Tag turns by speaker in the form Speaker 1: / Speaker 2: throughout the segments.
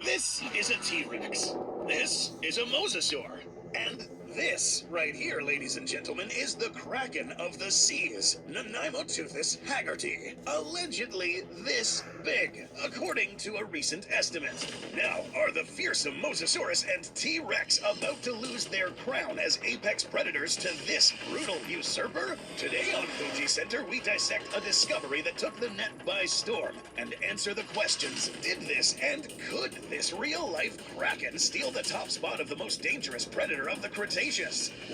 Speaker 1: This is a T-Rex. This is a mosasaur. And this right here, ladies and gentlemen, is the kraken of the seas, Nanaimoteuthis haggerty. Allegedly this big, according to a recent estimate. Now, are the fearsome Mosasaurus and T-Rex about to lose their crown as apex predators to this brutal usurper? Today on Fuji Center, we dissect a discovery that took the net by storm and answer the questions: did this and could this real-life kraken steal the top spot of the most dangerous predator of the Cretaceous?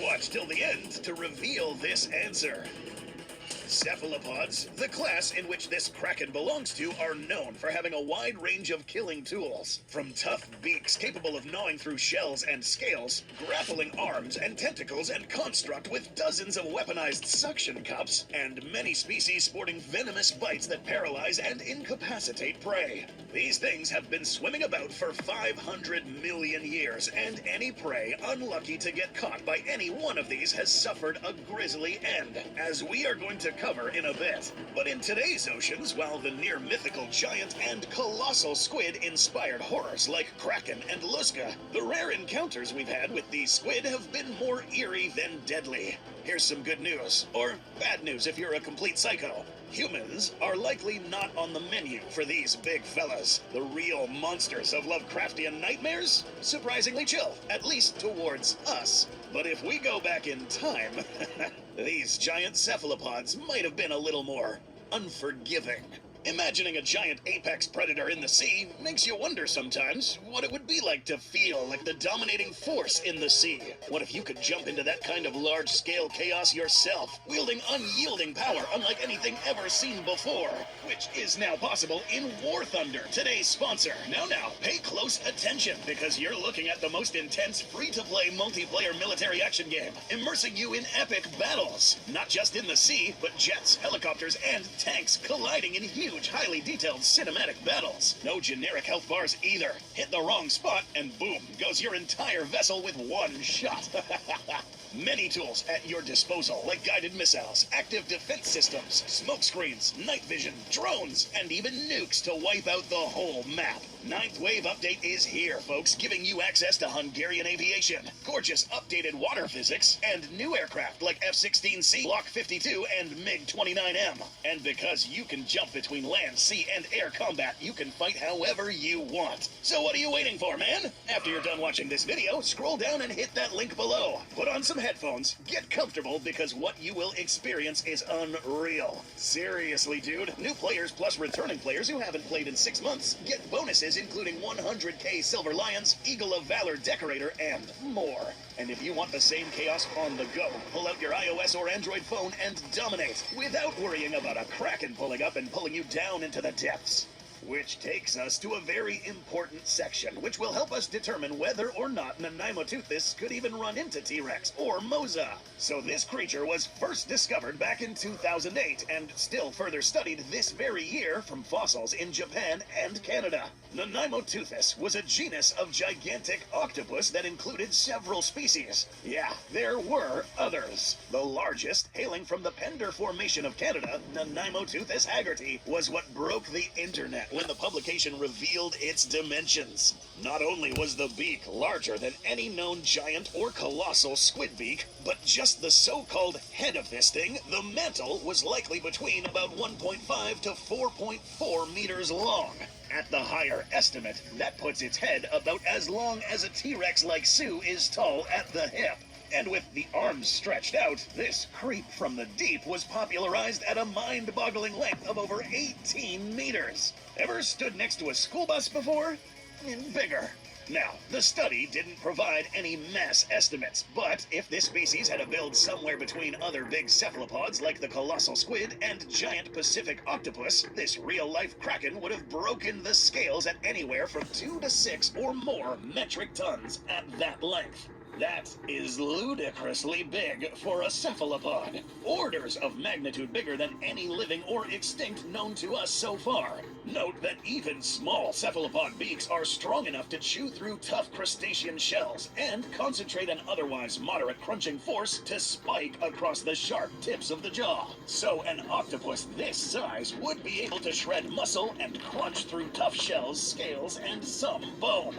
Speaker 1: Watch till the end to reveal this answer. Cephalopods, the class in which this kraken belongs to, are known for having a wide range of killing tools. From tough beaks capable of gnawing through shells and scales, grappling arms and tentacles and construct with dozens of weaponized suction cups, and many species sporting venomous bites that paralyze and incapacitate prey. These things have been swimming about for 500 million years, and any prey unlucky to get caught by any one of these has suffered a grisly end, as we are going to cover in a bit. But in today's oceans, while the near mythical giant and colossal squid inspired horrors like kraken and luska, the rare encounters we've had with these squid have been more eerie than deadly. Here's some good news, or bad news if you're a complete psycho. Humans are likely not on the menu for these big fellas. The real monsters of Lovecraftian nightmares? Surprisingly chill, at least towards us. But if we go back in time, these giant cephalopods might have been a little more unforgiving. Imagining a giant apex predator in the sea makes you wonder sometimes what it would be like to feel like the dominating force in the sea. What if you could jump into that kind of large-scale chaos yourself, wielding unyielding power unlike anything ever seen before? Which is now possible in War Thunder, today's sponsor. Now, pay close attention, because you're looking at the most intense free-to-play multiplayer military action game, immersing you in epic battles. Not just in the sea, but jets, helicopters, and tanks colliding in huge, highly detailed cinematic battles. No generic health bars either. Hit the wrong spot and boom goes your entire vessel with one shot. Many tools at your disposal, like guided missiles, active defense systems, smoke screens, night vision, drones, and even nukes to wipe out the whole map. Ninth Wave Update is here, folks, giving you access to Hungarian aviation, gorgeous updated water physics, and new aircraft like F-16C, Block 52, and MiG-29M. And because you can jump between land, sea, and air combat, you can fight however you want. So what are you waiting for, man? After you're done watching this video, scroll down and hit that link below. Put on some headphones, get comfortable, because what you will experience is unreal. Seriously, dude, new players plus returning players who haven't played in 6 months get bonuses including 100k Silver Lions, Eagle of Valor Decorator, and more. And if you want the same chaos on the go, pull out your iOS or Android phone and dominate without worrying about a kraken pulling up and pulling you down into the depths. Which takes us to a very important section, which will help us determine whether or not Nanaimoteuthis could even run into T-Rex or Mosa. So this creature was first discovered back in 2008 and still further studied this very year from fossils in Japan and Canada. Nanaimoteuthis was a genus of gigantic octopus that included several species. Yeah, there were others. The largest, hailing from the Pender Formation of Canada, Nanaimoteuthis haggerty, was what broke the internet when the publication revealed its dimensions. Not only was the beak larger than any known giant or colossal squid beak, but just the so-called head of this thing, the mantle, was likely between about 1.5 to 4.4 meters long. At the higher estimate, that puts its head about as long as a T-Rex like Sue is tall at the hip. And with the arms stretched out, this creep from the deep was popularized at a mind-boggling length of over 18 meters. Ever stood next to a school bus before? Bigger. Now, the study didn't provide any mass estimates, but if this species had a build somewhere between other big cephalopods like the colossal squid and giant Pacific octopus, this real-life kraken would have broken the scales at anywhere from 2 to 6 or more metric tons at that length. That is ludicrously big for a cephalopod. Orders of magnitude bigger than any living or extinct known to us so far. Note that even small cephalopod beaks are strong enough to chew through tough crustacean shells and concentrate an otherwise moderate crunching force to spike across the sharp tips of the jaw. So an octopus this size would be able to shred muscle and crunch through tough shells, scales, and some bone.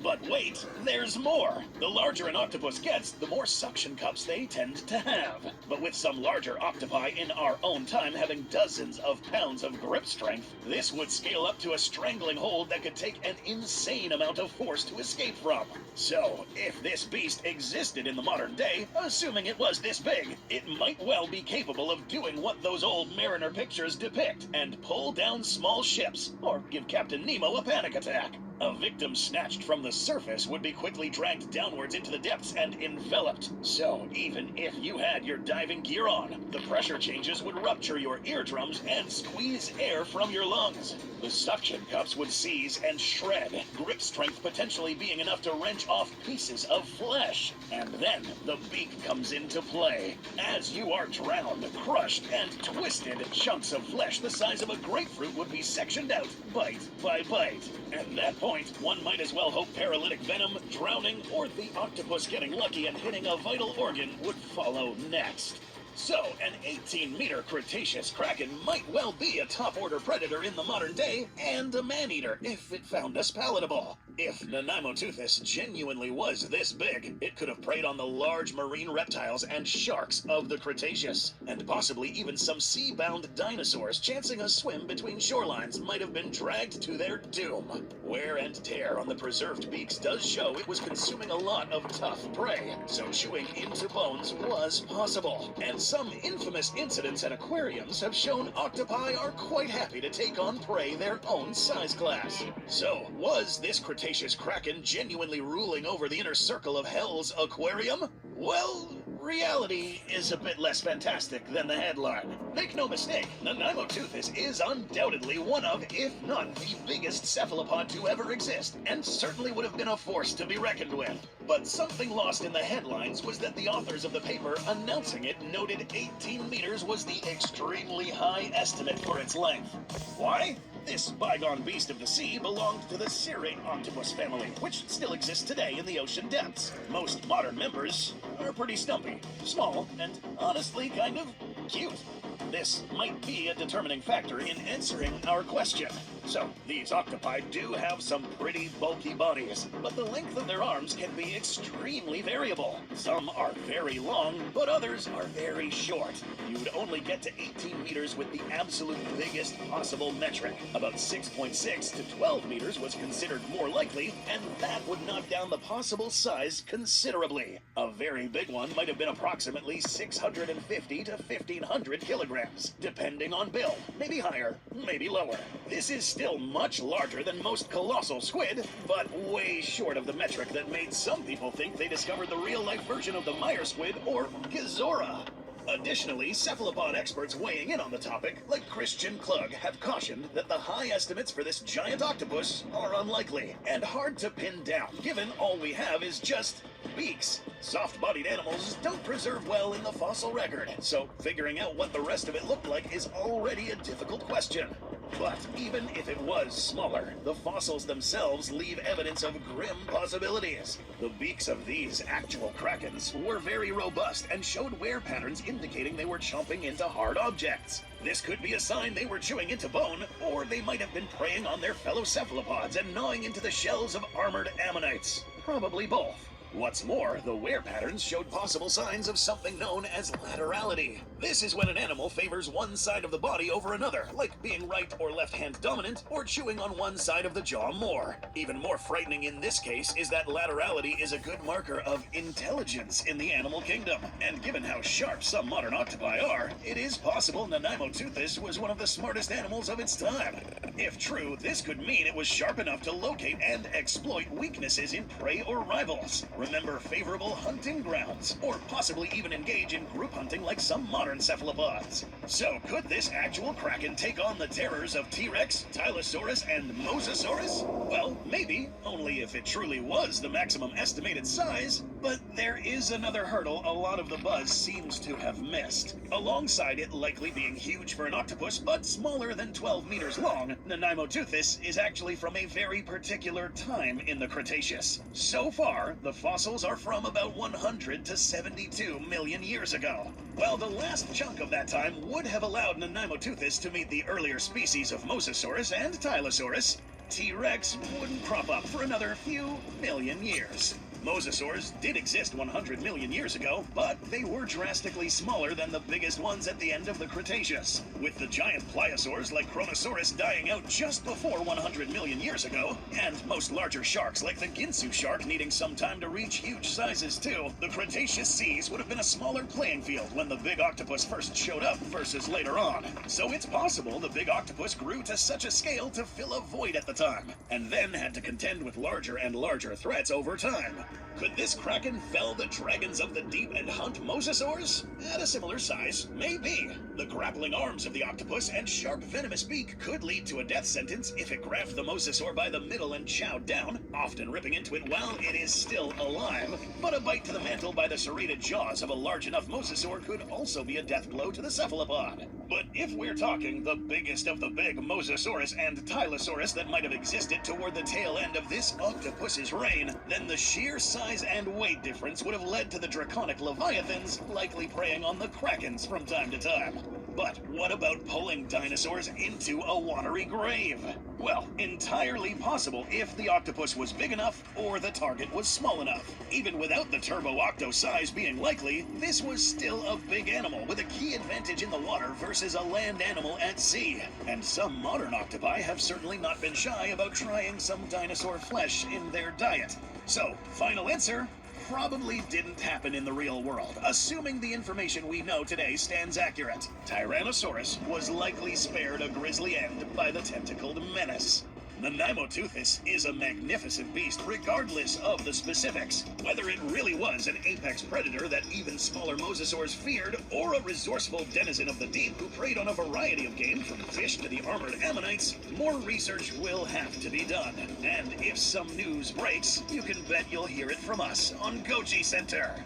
Speaker 1: But wait, there's more. The larger an octopus gets, the more suction cups they tend to have. But with some larger octopi in our own time having dozens of pounds of grip strength, this would scale up to a strangling hold that could take an insane amount of force to escape from. So, if this beast existed in the modern day, assuming it was this big, it might well be capable of doing what those old mariner pictures depict and pull down small ships, or give Captain Nemo a panic attack. A victim snatched from the surface would be quickly dragged downwards into the depths and enveloped. So even if you had your diving gear on, the pressure changes would rupture your eardrums and squeeze air from your lungs. The suction cups would seize and shred, grip strength potentially being enough to wrench off pieces of flesh. And then the beak comes into play. As you are drowned, crushed, and twisted, chunks of flesh the size of a grapefruit would be sectioned out, bite by bite. At that point, one might as well hope paralytic venom, drowning, or the octopus getting lucky and hitting a vital organ would follow next. So, an 18-meter Cretaceous kraken might well be a top-order predator in the modern day, and a man-eater if it found us palatable. If Nanaimo-toothus genuinely was this big, it could have preyed on the large marine reptiles and sharks of the Cretaceous, and possibly even some sea-bound dinosaurs chancing a swim between shorelines might have been dragged to their doom. Wear and tear on the preserved beaks does show it was consuming a lot of tough prey, so chewing into bones was possible. And some infamous incidents at aquariums have shown octopi are quite happy to take on prey their own size class. So, was this Cretaceous kraken genuinely ruling over the inner circle of Hell's aquarium? Well, reality is a bit less fantastic than the headline. Make no mistake, Nanaimo-toothus is undoubtedly one of, if not the biggest cephalopod to ever exist, and certainly would have been a force to be reckoned with. But something lost in the headlines was that the authors of the paper announcing it noted 18 meters was the extremely high estimate for its length. Why? This bygone beast of the sea belonged to the cirrate octopus family, which still exists today in the ocean depths. Most modern members are pretty stumpy, small, and honestly kind of cute. This might be a determining factor in answering our question. So, these octopi do have some pretty bulky bodies, but the length of their arms can be extremely variable. Some are very long, but others are very short. You'd only get to 18 meters with the absolute biggest possible metric. About 6.6 to 12 meters was considered more likely, and that would knock down the possible size considerably. A very big one might have been approximately 650 to 1,500 kilograms, depending on build. Maybe higher, maybe lower. This is still much larger than most colossal squid, but way short of the metric that made some people think they discovered the real-life version of the Meyer squid, or Gazora. Additionally, cephalopod experts weighing in on the topic, like Christian Klug, have cautioned that the high estimates for this giant octopus are unlikely and hard to pin down, given all we have is just beaks. Soft-bodied animals don't preserve well in the fossil record, so figuring out what the rest of it looked like is already a difficult question. But even if it was smaller, the fossils themselves leave evidence of grim possibilities. The beaks of these actual krakens were very robust and showed wear patterns indicating they were chomping into hard objects. This could be a sign they were chewing into bone, or they might have been preying on their fellow cephalopods and gnawing into the shells of armored ammonites. Probably both. What's more, the wear patterns showed possible signs of something known as laterality. This is when an animal favors one side of the body over another, like being right or left-hand dominant, or chewing on one side of the jaw more. Even more frightening in this case is that laterality is a good marker of intelligence in the animal kingdom. And given how sharp some modern octopi are, it is possible Nanaimo-toothus was one of the smartest animals of its time. If true, this could mean it was sharp enough to locate and exploit weaknesses in prey or rivals. Remember favorable hunting grounds, or possibly even engage in group hunting like some modern cephalopods. So could this actual kraken take on the terrors of T-Rex, Tylosaurus, and Mosasaurus? Well, maybe, only if it truly was the maximum estimated size. But there is another hurdle a lot of the buzz seems to have missed. Alongside it likely being huge for an octopus, but smaller than 12 meters long, Nanaimo-toothis is actually from a very particular time in the Cretaceous. So far, the fossils are from about 100 to 72 million years ago. While the last chunk of that time would have allowed Nanaimo-toothis to meet the earlier species of Mosasaurus and Tylosaurus, T-Rex wouldn't crop up for another few million years. Mosasaurs did exist 100 million years ago, but they were drastically smaller than the biggest ones at the end of the Cretaceous, with the giant pliosaurs like Kronosaurus dying out just before 100 million years ago, and most larger sharks like the Ginsu shark needing some time to reach huge sizes too. The Cretaceous seas would have been a smaller playing field when the big octopus first showed up versus later on. So it's possible the big octopus grew to such a scale to fill a void at the time, and then had to contend with larger and larger threats over time. Could this kraken fell the dragons of the deep and hunt mosasaurs? At a similar size, maybe. The grappling arms of the octopus and sharp venomous beak could lead to a death sentence if it grabbed the mosasaur by the middle and chowed down, often ripping into it while it is still alive. But a bite to the mantle by the serrated jaws of a large enough mosasaur could also be a death blow to the cephalopod. But if we're talking the biggest of the big Mosasaurus and Tylosaurus that might have existed toward the tail end of this octopus's reign, then the sheer size and weight difference would have led to the draconic leviathans likely preying on the krakens from time to time. But what about pulling dinosaurs into a watery grave? Well, entirely possible if the octopus was big enough or the target was small enough. Even without the turbo-octo size being likely, this was still a big animal with a key advantage in the water versus a land animal at sea. And some modern octopi have certainly not been shy about trying some dinosaur flesh in their diet. So, final answer: probably didn't happen in the real world, assuming the information we know today stands accurate. Tyrannosaurus was likely spared a grisly end by the tentacled menace. Nanaimo-toothis is a magnificent beast regardless of the specifics. Whether it really was an apex predator that even smaller mosasaurs feared, or a resourceful denizen of the deep who preyed on a variety of game from fish to the armored ammonites, more research will have to be done. And if some news breaks, you can bet you'll hear it from us on Goji Center.